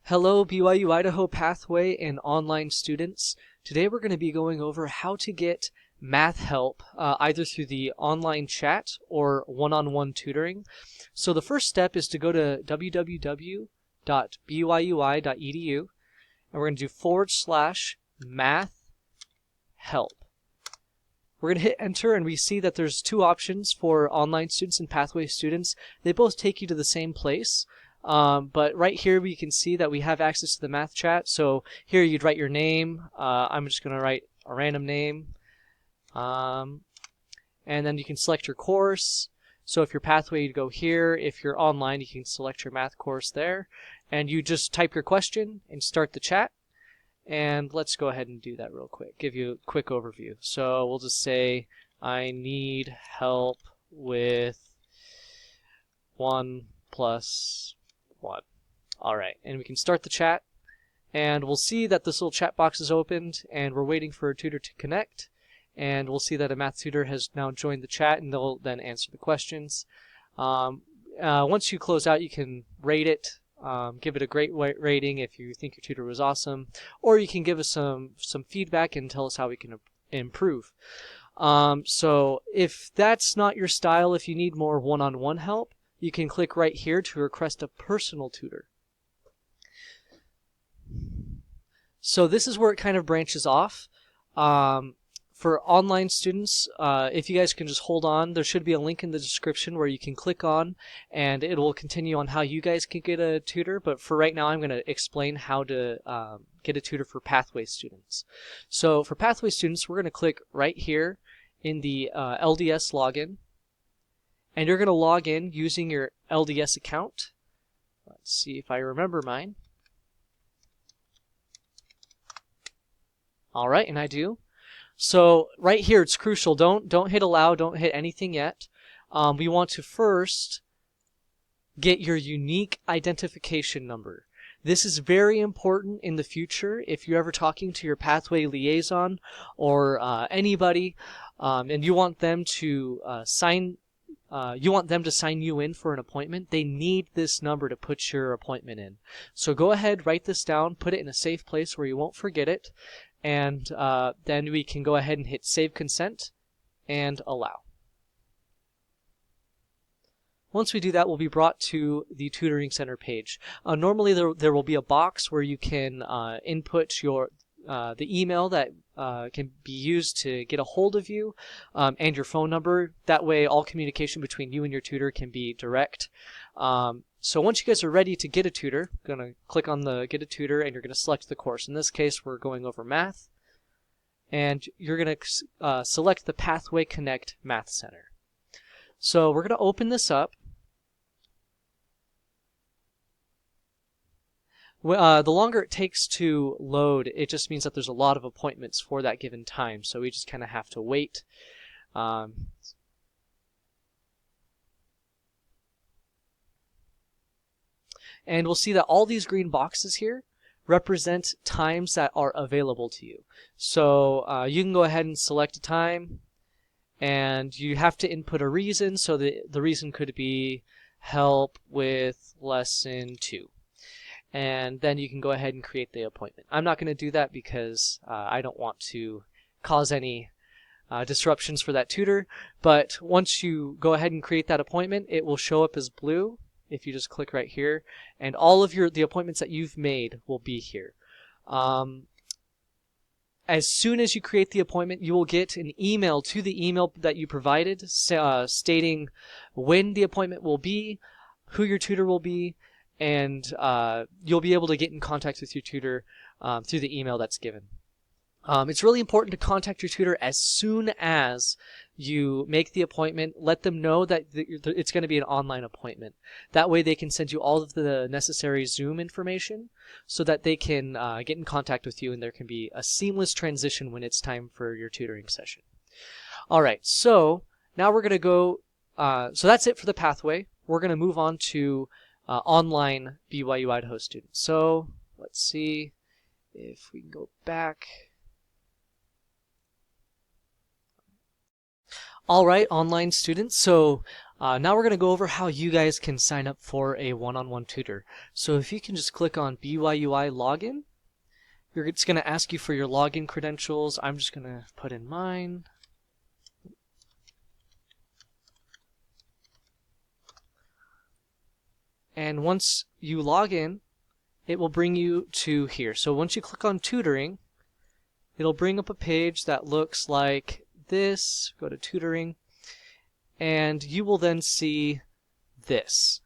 Hello, BYU Idaho Pathway and online students. Today we're going to be going over how to get math help either through the online chat or one-on-one tutoring. So the first step is to go to www.byui.edu and we're going to do /math help. We're going to hit enter and we see that there's two options for online students and pathway students. They both take you to the same place. But right here we can see that we have access to the math chat. So here you'd write your name. I'm just going to write a random name. And then you can select your course. So if you're pathway, you'd go here. If you're online, you can select your math course there. And you just type your question and start the chat. And let's go ahead and do that real quick. Give you a quick overview. So we'll just say, I need help with 1 + 1. Alright, and we can start the chat, and we'll see that this little chat box is opened, and we're waiting for a tutor to connect, and we'll see that a math tutor has now joined the chat, and they'll then answer the questions. Once you close out, you can rate it, give it a great rating if you think your tutor was awesome, or you can give us some feedback and tell us how we can improve. So if that's not your style, if you need more one-on-one help, you can click right here to request a personal tutor. So this is where it kind of branches off. For online students, if you guys can just hold on, there should be a link in the description where you can click on and it will continue on how you guys can get a tutor. But for right now, I'm going to explain how to get a tutor for pathway students. So for pathway students, we're going to click right here in the LDS login. And you're going to log in using your LDS account. Let's see if I remember mine. All right, and I do. So right here, it's crucial. Don't hit allow. Don't hit anything yet. We want to first get your unique identification number. This is very important in the future if you're ever talking to your pathway liaison or anybody, and you want them to sign you in for an appointment. They need this number to put your appointment in. So go ahead, write this down, put it in a safe place where you won't forget it, and then we can go ahead and hit save consent and allow. Once we do that, we'll be brought to the tutoring center page. Normally there will be a box where you can input the email that can be used to get a hold of you and your phone number. That way all communication between you and your tutor can be direct. So once you guys are ready to get a tutor, you're going to click on the get a tutor and you're going to select the course. In this case, we're going over math. And you're going to select the Pathway Connect Math Center. So we're going to open this up. The longer it takes to load, it just means that there's a lot of appointments for that given time, so we just kind of have to wait. And we'll see that all these green boxes here represent times that are available to you. So you can go ahead and select a time, and you have to input a reason, so the reason could be help with lesson 2. And then you can go ahead and create the appointment. I'm not going to do that because I don't want to cause any disruptions for that tutor. But once you go ahead and create that appointment, it will show up as blue if you just click right here. And all of the appointments that you've made will be here. As soon as you create the appointment, you will get an email to the email that you provided stating when the appointment will be, who your tutor will be, and you'll be able to get in contact with your tutor through the email that's given. It's really important to contact your tutor as soon as you make the appointment. Let them know that it's going to be an online appointment. That way they can send you all of the necessary Zoom information so that they can get in contact with you and there can be a seamless transition when it's time for your tutoring session. Alright, so now we're going to go, so that's it for the pathway. We're going to move on to online BYU Idaho students. So let's see if we can go back. All right, online students. So Now we're going to go over how you guys can sign up for a one-on-one tutor. So if you can just click on BYUI login, it's going to ask you for your login credentials. I'm just going to put in mine. And once you log in, it will bring you to here. So once you click on tutoring, it'll bring up a page that looks like this. Go to tutoring, and you will then see this.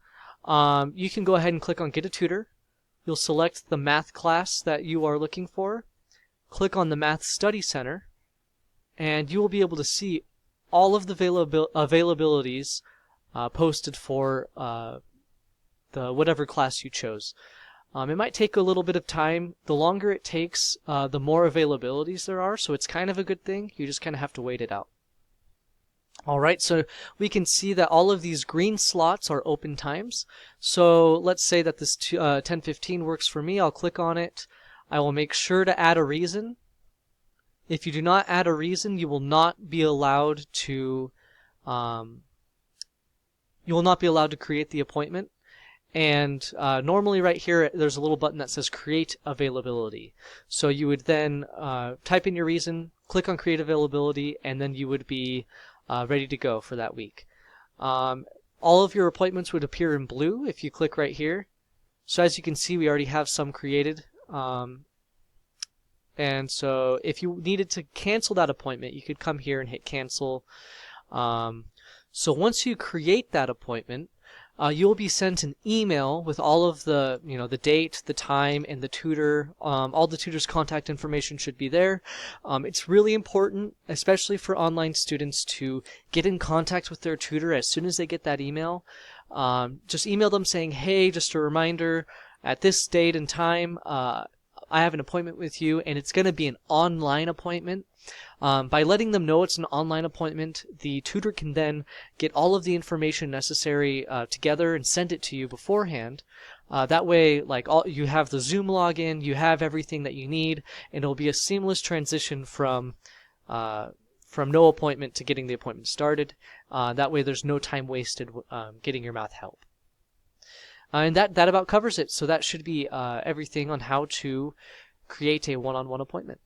You can go ahead and click on Get a Tutor. You'll select the math class that you are looking for. Click on the Math Study Center, and you will be able to see all of the availabilities posted for the whatever class you chose. It might take a little bit of time. The longer it takes, the more availabilities there are, so it's kind of a good thing. You just kind of have to wait it out. Alright, so we can see that all of these green slots are open times. So let's say that this 10:15 works for me. I'll click on it. I will make sure to add a reason. If you do not add a reason, you will not be allowed to create the appointment. And normally right here, there's a little button that says Create Availability. So you would then type in your reason, click on Create Availability, and then you would be ready to go for that week. All of your appointments would appear in blue if you click right here. So as you can see, we already have some created. And so if you needed to cancel that appointment, you could come here and hit cancel. So once you create that appointment, you'll be sent an email with all of the, the date, the time, and the tutor. All the tutor's contact information should be there. It's really important, especially for online students, to get in contact with their tutor as soon as they get that email. Just email them saying, hey, just a reminder, at this date and time, I have an appointment with you, and it's going to be an online appointment. By letting them know it's an online appointment, the tutor can then get all of the information necessary together and send it to you beforehand. That way, you have the Zoom login, you have everything that you need, and it'll be a seamless transition from no appointment to getting the appointment started. That way, there's no time wasted getting your math help. And that about covers it. So that should be everything on how to create a one-on-one appointment.